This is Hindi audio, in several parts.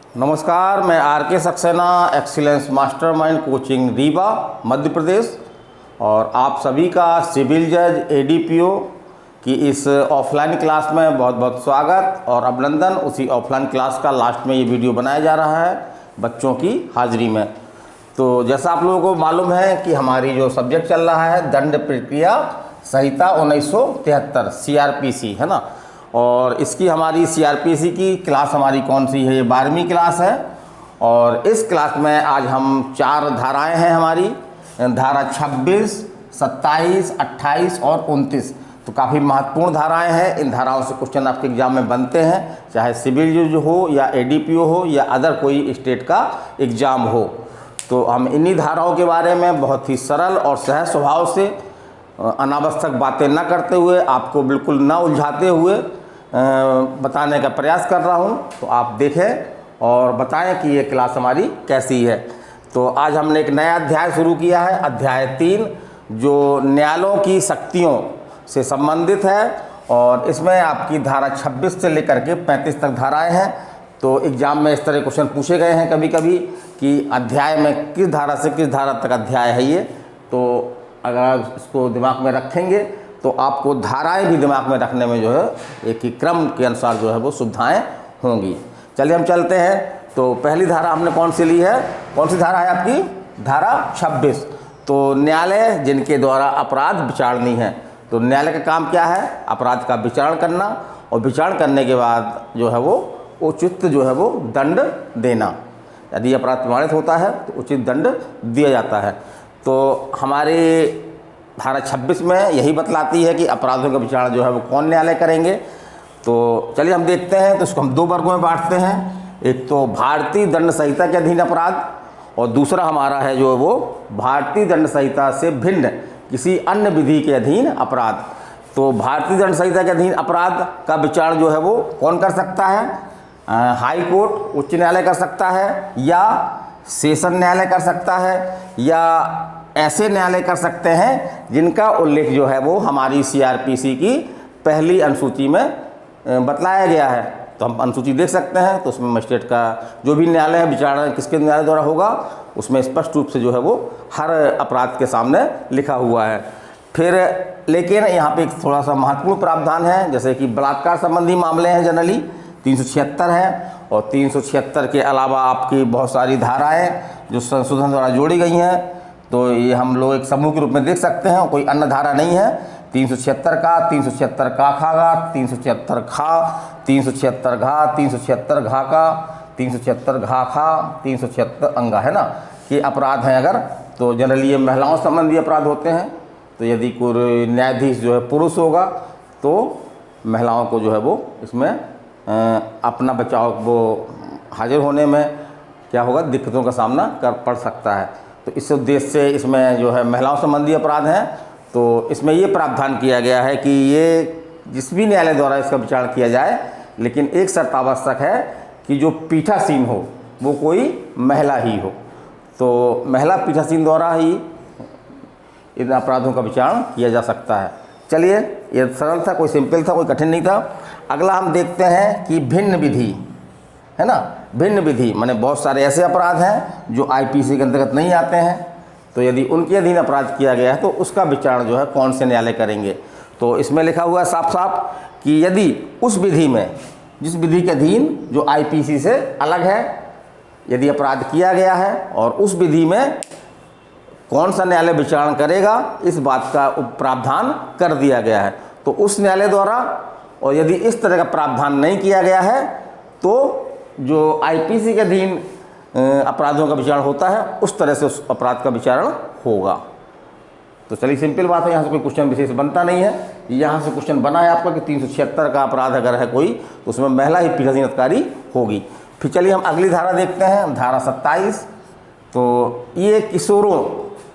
नमस्कार, मैं R K Saxena, excellence mastermind coaching Rewa Madhya Pradesh. और आप सभी का सिविल जज एडीपीओ की इस ऑफलाइन क्लास में बहुत बहुत स्वागत और अभिनंदन। उसी ऑफलाइन क्लास का लास्ट में ये वीडियो बनाया जा रहा है बच्चों की हाजिरी में। तो जैसा आप लोगों को मालूम है कि हमारी जो सब्जेक्ट चल रहा है दंड प्रक्रिया संहिता 1973 सीआरपीसी है ना। और इसकी हमारी सीआरपीसी की क्लास हमारी कौन सी है? ये 12वीं क्लास है। और इस क्लास में आज हम 4 धाराएं हैं हमारी, धारा 26, 27, 28 और 29। तो काफ़ी महत्वपूर्ण धाराएं हैं। इन धाराओं से क्वेश्चन आपके एग्जाम में बनते हैं, चाहे सिविल जज हो या एडीपीओ हो या अदर कोई स्टेट का एग्ज़ाम हो। तो हम इन्हीं धाराओं के बारे में बहुत ही सरल और सहज स्वभाव से, अनावश्यक बातें न करते हुए, आपको बिल्कुल न उलझाते हुए बताने का प्रयास कर रहा हूं। तो आप देखें और बताएं कि ये क्लास हमारी कैसी है। तो आज हमने एक नया अध्याय शुरू किया है, अध्याय 3, जो न्यायालयों की शक्तियों से संबंधित है। और इसमें आपकी धारा 26 से लेकर के 35 तक धाराएं हैं। तो एग्ज़ाम में इस तरह क्वेश्चन पूछे गए हैं कभी कभी कि अध्याय में किस धारा से किस धारा तक अध्याय है ये। तो अगर आप इसको दिमाग में रखेंगे तो आपको धाराएं भी दिमाग में रखने में जो है एक ही क्रम के अनुसार जो है वो सुविधाएं होंगी। चलिए हम चलते हैं। तो पहली धारा हमने कौन सी ली है? कौन सी धारा है आपकी? धारा 26। तो न्यायालय जिनके द्वारा अपराध विचारणी है। तो न्यायालय का काम क्या है? अपराध का विचारण करना, और विचारण करने के बाद जो है वो उचित जो है वो दंड देना। यदि अपराध प्रमाणित होता है तो उचित दंड दिया जाता है। तो हमारे धारा 26 में यही बतलाती है कि अपराधों का विचारण जो है वो कौन न्यायालय करेंगे। तो चलिए हम देखते हैं। तो इसको हम 2 वर्गों में बांटते हैं। एक तो भारतीय दंड संहिता के अधीन अपराध, और दूसरा हमारा है जो वो भारतीय दंड संहिता से भिन्न किसी अन्य विधि के अधीन अपराध। तो भारतीय दंड संहिता के अधीन अपराध का विचारण जो है वो कौन कर सकता है? हाई कोर्ट, उच्च न्यायालय कर सकता है, या सेशन न्यायालय कर सकता है, या ऐसे न्यायालय कर सकते हैं जिनका उल्लेख जो है वो हमारी सीआरपीसी की पहली अनुसूची में बतलाया गया है। तो हम अनुसूची देख सकते हैं। तो उसमें मजिस्ट्रेट का जो भी न्यायालय है विचारण किसके न्यायालय द्वारा होगा, उसमें स्पष्ट रूप से जो है वो हर अपराध के सामने लिखा हुआ है। फिर लेकिन यहाँ पे एक थोड़ा सा महत्वपूर्ण प्रावधान है, जैसे कि बलात्कार संबंधी मामले हैं जनरली 376 है। और 376 के अलावा आपकी बहुत सारी धाराएँ जो संशोधन द्वारा जोड़ी गई हैं। तो ये हम लोग एक समूह के रूप में देख सकते हैं, कोई अन्य धारा नहीं है। 376 का, 376 का खागा, 376 खा, 376 घा, 376 घा का, 376 घा खा, 376 अंगा, है ना। ये अपराध हैं। अगर तो जनरली ये महिलाओं संबंधी अपराध होते हैं। तो यदि कोई न्यायाधीश जो है पुरुष होगा तो महिलाओं को जो है वो इसमें अपना बचाव वो हाजिर होने में क्या होगा, दिक्कतों का सामना कर पड़ सकता है। तो इस उद्देश्य से इसमें जो है महिलाओं संबंधी अपराध हैं। तो इसमें ये प्रावधान किया गया है कि ये जिस भी न्यायालय द्वारा इसका विचारण किया जाए, लेकिन एक शर्त आवश्यक है कि जो पीठासीन हो वो कोई महिला ही हो। तो महिला पीठासीन द्वारा ही इन अपराधों का विचारण किया जा सकता है। चलिए, ये सरल था, कोई सिंपल था, कोई कठिन नहीं था। अगला हम देखते हैं कि भिन्न विधि, है ना। भिन्न विधि माने बहुत सारे ऐसे अपराध हैं जो आईपीसी के अंतर्गत नहीं आते हैं। तो यदि उनके अधीन अपराध किया गया है तो उसका विचारण जो है कौन से न्यायालय करेंगे। तो इसमें लिखा हुआ है साफ साफ कि यदि उस विधि में, जिस विधि के अधीन जो आईपीसी से अलग है, यदि अपराध किया गया है और उस विधि में कौन सा न्यायालय विचारण करेगा, इस बात का प्रावधान कर दिया गया है। तो उस न्यायालय द्वारा, और यदि इस तरह का प्रावधान नहीं किया गया है तो जो आईपीसी के अधीन अपराधों का विचारण होता है उस तरह से उस अपराध का विचारण होगा। तो चलिए, सिंपल बात है, यहाँ से कोई क्वेश्चन विशेष बनता नहीं है। यहाँ से क्वेश्चन बना है आपका कि 376 का अपराध अगर है कोई तो उसमें महिला ही पीठासीन अधिकारी होगी। फिर चलिए हम अगली धारा देखते हैं, धारा 27। तो ये किशोरों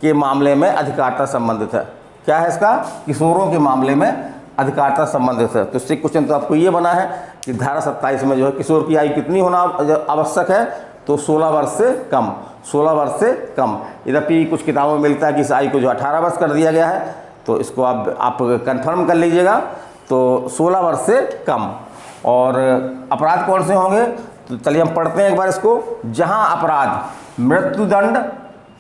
के मामले में अधिकारिता संबंधित है। क्या है इसका? किशोरों के मामले में अधिकारिता संबंधित है। तो इससे क्वेश्चन तो आपको ये बना है कि धारा 27 में जो है किशोर की आयु कितनी होना आवश्यक है? तो 16 वर्ष से कम, 16 वर्ष से कम। यद्यपि कुछ किताबों में मिलता है कि इस आयु को जो 18 वर्ष कर दिया गया है। तो इसको आप कंफर्म कर लीजिएगा। तो 16 वर्ष से कम। और अपराध कौन से होंगे, तो चलिए हम पढ़ते हैं एक बार इसको। जहां अपराध मृत्युदंड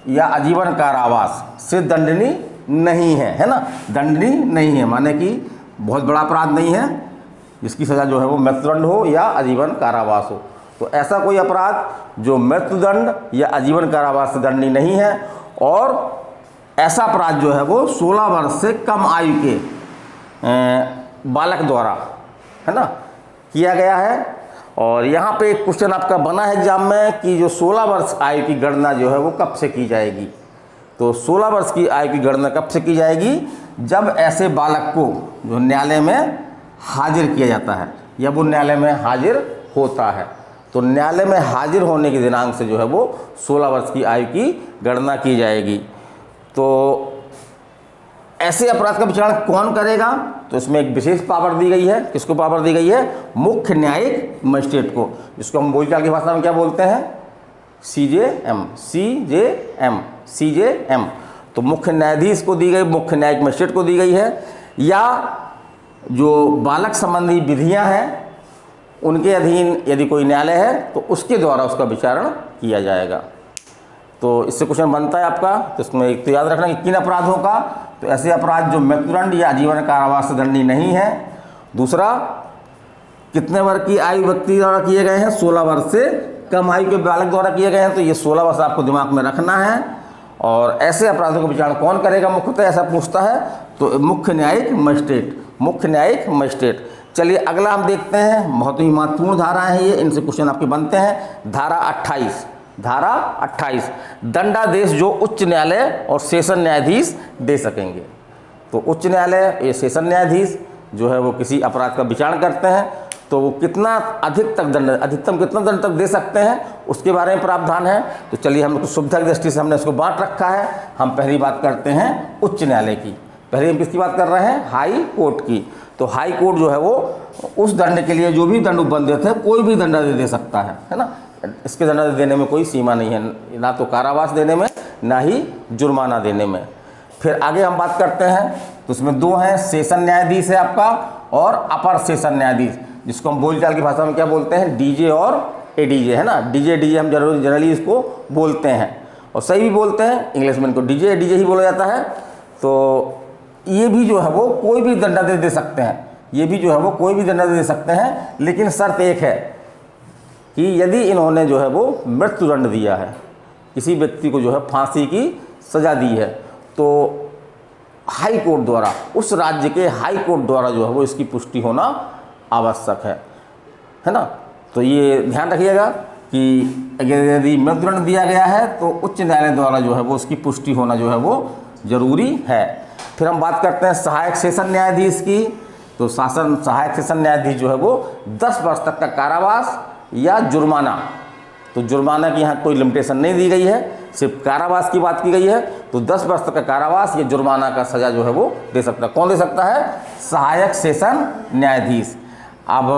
या आजीवन कारावास से दंडनीय नहीं है ना, दंडनीय नहीं है माने कि बहुत बड़ा अपराध नहीं है जिसकी सज़ा जो है वो मृत्युदंड हो या आजीवन कारावास हो। तो ऐसा कोई अपराध जो मृत्युदंड या आजीवन कारावास से दंडनीय नहीं है और ऐसा अपराध जो है वो 16 वर्ष से कम आयु के बालक द्वारा, है ना, किया गया है। और यहाँ पे एक क्वेश्चन आपका बना है एग्जाम में कि जो 16 वर्ष आयु की गणना जो है वो कब से की जाएगी। तो 16 वर्ष की आयु की गणना कब से की जाएगी, जब ऐसे बालक को जो न्यायालय में हाजिर किया जाता है या वो न्यायालय में हाजिर होता है। तो न्यायालय में हाजिर होने के दिनांक से जो है वो 16 वर्ष की आयु की गणना की जाएगी। तो ऐसे अपराध का विचारण कौन करेगा, तो इसमें एक विशेष पावर दी गई है। किसको पावर दी गई है, मुख्य न्यायिक मजिस्ट्रेट को, जिसको हम बोलचाल की भाषा में क्या बोलते हैं, CJM। तो मुख्य न्यायाधीश को दी गई, मुख्य न्यायिक मजिस्ट्रेट को दी गई है। या जो बालक संबंधी विधियां हैं उनके अधीन यदि कोई न्यायालय है तो उसके द्वारा उसका विचारण किया जाएगा। तो इससे क्वेश्चन बनता है आपका, तो इसमें एक तो याद रखना कि किन अपराधों का, तो ऐसे अपराध जो मृत्युदंड या आजीवन कारावास से दंडनीय नहीं है। दूसरा, कितने वर्ष की आयु व्यक्ति द्वारा किए गए हैं, 16 वर्ष से कम आयु के बालक द्वारा किए गए हैं। तो ये 16 वर्ष आपको दिमाग में रखना है। और ऐसे अपराधों का विचारण कौन करेगा, मुख्यतः ऐसा पूछता है तो मुख्य न्यायिक मजिस्ट्रेट, मुख्य न्यायिक मजिस्ट्रेट। चलिए अगला हम देखते हैं, बहुत ही महत्वपूर्ण धाराएं हैं ये, इनसे क्वेश्चन आपके बनते हैं। धारा 28 दंडादेश जो उच्च न्यायालय और सेशन न्यायाधीश दे सकेंगे। तो उच्च न्यायालय या सेशन न्यायाधीश जो है वो किसी अपराध का विचारण करते हैं तो वो कितना अधिकतम कितना दंड तक दे सकते हैं उसके बारे में प्रावधान है। तो चलिए हम सुविधा की दृष्टि से हमने इसको बांट रखा है। हम पहली बात करते हैं उच्च न्यायालय की। पहले हम किसकी बात कर रहे हैं, हाई कोर्ट की। तो हाई कोर्ट जो है वो उस दंड के लिए जो भी दंड उपबंधित है कोई भी दंडादेश दे सकता है ना। इसके दंडादेश देने में कोई सीमा नहीं है, ना तो कारावास देने में ना ही जुर्माना देने में। फिर आगे हम बात करते हैं तो उसमें दो हैं, सेशन न्यायाधीश है आपका और अपर सेशन न्यायाधीश, जिसको हम बोलचाल की भाषा में क्या बोलते हैं, डीजे और एडीजे, है ना। डीजे हम जनरली इसको बोलते हैं और सही भी बोलते हैं, इंग्लिश में इनको डीजे एडीजे ही बोला जाता है। तो ये भी जो है वो कोई भी दंडादेश दे सकते हैं, ये भी जो है वो कोई भी दंडादेश दे सकते हैं, लेकिन शर्त एक है कि यदि इन्होंने जो है वो मृत्युदंड दिया है, किसी व्यक्ति को जो है फांसी की सज़ा दी है, तो हाई कोर्ट द्वारा, उस राज्य के हाई कोर्ट द्वारा जो है वो इसकी पुष्टि होना आवश्यक है ना। तो ये ध्यान रखिएगा कि अगर यदि मृत्युदंड दिया गया है तो उच्च न्यायालय द्वारा जो है वो उसकी पुष्टि होना जो है वो ज़रूरी है। फिर हम बात करते हैं सहायक सेशन न्यायाधीश की। तो सहायक सेशन न्यायाधीश जो है वो 10 वर्ष तक का कारावास या जुर्माना, तो जुर्माना की यहाँ कोई लिमिटेशन नहीं दी गई है, सिर्फ कारावास की बात की गई है। तो 10 वर्ष तक का कारावास या जुर्माना का सज़ा जो है वो दे सकता है। कौन दे सकता है, सहायक सेशन न्यायाधीश। अब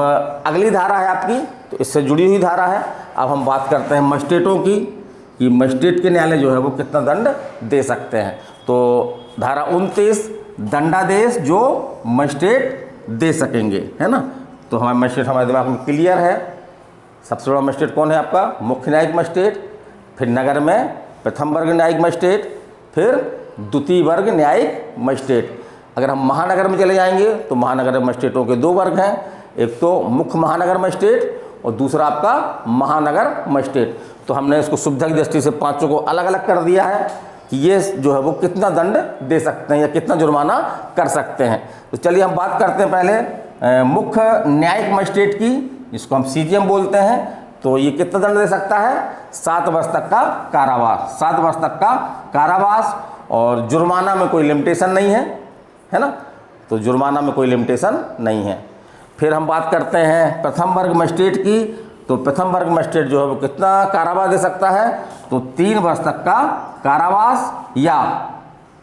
अगली धारा है आपकी, तो इससे जुड़ी हुई धारा है। अब हम बात करते हैं मजिस्ट्रेटों की कि मजिस्ट्रेट के न्यायालय जो है वो कितना दंड दे सकते हैं। तो धारा 29 दंडादेश जो मजिस्ट्रेट दे सकेंगे, है ना। तो हमारे मजिस्ट्रेट हमारे दिमाग में क्लियर है। सबसे बड़ा मजिस्ट्रेट कौन है आपका, मुख्य न्यायिक मजिस्ट्रेट, फिर नगर में प्रथम वर्ग न्यायिक मजिस्ट्रेट, फिर द्वितीय वर्ग न्यायिक मजिस्ट्रेट। अगर हम महानगर में चले जाएंगे तो महानगर मजिस्ट्रेटों के 2 वर्ग हैं, एक तो मुख्य महानगर मजिस्ट्रेट और दूसरा आपका महानगर मजिस्ट्रेट। तो हमने इसको सुविधा की दृष्टि से 5 को अलग अलग कर दिया है कि ये जो है वो कितना दंड दे सकते हैं या कितना जुर्माना कर सकते हैं। तो चलिए हम बात करते हैं पहले मुख्य न्यायिक मजिस्ट्रेट की, जिसको हम CJM बोलते हैं। तो ये कितना दंड दे सकता है, 7 वर्ष तक का कारावास, 7 वर्ष तक का कारावास। और जुर्माना में कोई लिमिटेशन नहीं है ना। तो जुर्माना में कोई लिमिटेशन नहीं है। फिर हम बात करते हैं प्रथम वर्ग मजिस्ट्रेट की। तो प्रथम वर्ग मजिस्ट्रेट जो है वो कितना कारावास दे सकता है, तो 3 वर्ष तक का कारावास या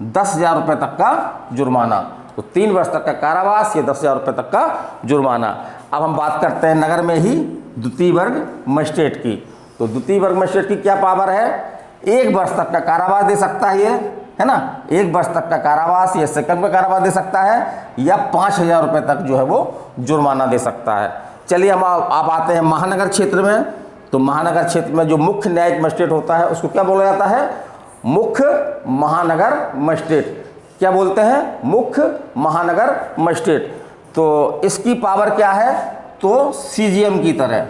10,000 रुपये तक का जुर्माना। तो 3 वर्ष तक का कारावास या 10,000 रुपये तक का जुर्माना। अब हम बात करते हैं नगर में ही द्वितीय वर्ग मजिस्ट्रेट की। तो द्वितीय वर्ग मजिस्ट्रेट की क्या पावर है, 1 वर्ष तक का कारावास दे सकता है ये, है ना। 1 वर्ष तक का कारावास या सेकंड में कारावास दे सकता है या 5,000 रुपये तक जो है वो जुर्माना दे सकता है। चलिए हम आप आते हैं महानगर क्षेत्र में। तो महानगर क्षेत्र में जो मुख्य न्यायिक मजिस्ट्रेट होता है उसको क्या बोला जाता है? मुख्य महानगर मजिस्ट्रेट। क्या बोलते हैं? मुख्य महानगर मजिस्ट्रेट। तो इसकी पावर क्या है? तो सीजीएम की तरह,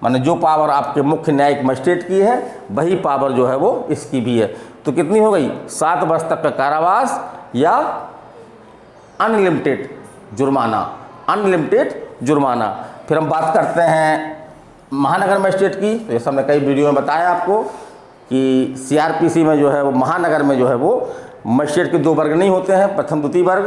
माने जो पावर आपके मुख्य न्यायिक मजिस्ट्रेट की है वही पावर जो है वो इसकी भी है। तो कितनी हो गई? 7 वर्ष तक का कारावास या अनलिमिटेड जुर्माना, अनलिमिटेड जुर्माना। फिर हम बात करते हैं महानगर मजिस्ट्रेट की। तो जैसे हमने कई वीडियो में बताया आपको कि सीआरपीसी में जो है वो महानगर में जो है वो मजिस्ट्रेट के 2 वर्ग नहीं होते हैं, प्रथम द्वितीय वर्ग,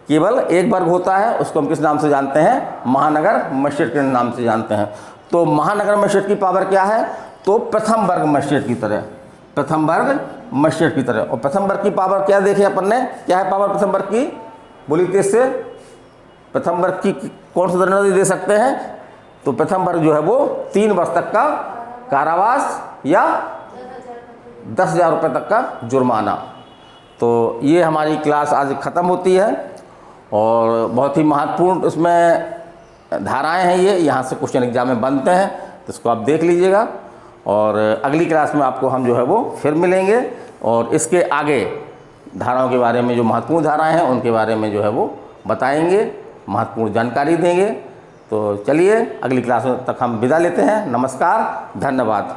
केवल एक वर्ग होता है। उसको हम किस नाम से जानते हैं? महानगर मजिस्ट्रेट के नाम से जानते हैं। तो महानगर मजिस्ट्रेट की पावर क्या है? तो प्रथम वर्ग मजिस्ट्रेट की तरह, प्रथम वर्ग मजिस्ट्रेट की तरह। और प्रथम वर्ग की पावर क्या देखे अपन ने? क्या है पावर प्रथम वर्ग की? बोलिए तेज से। प्रथम वर्ग की कौन सा दंड दे सकते हैं? तो प्रथम वर्ग जो है वो 3 वर्ष तक का कारावास या 10,000 रुपये तक का जुर्माना। तो ये हमारी क्लास आज ख़त्म होती है और बहुत ही महत्वपूर्ण इसमें धाराएं हैं ये, यहाँ से क्वेश्चन एग्जाम में बनते हैं, तो इसको आप देख लीजिएगा। और अगली क्लास में आपको हम जो है वो फिर मिलेंगे और इसके आगे धाराओं के बारे में, जो महत्वपूर्ण धाराएं हैं उनके बारे में जो है वो बताएंगे, महत्वपूर्ण जानकारी देंगे। तो चलिए अगली क्लास तक हम विदा लेते हैं। नमस्कार, धन्यवाद।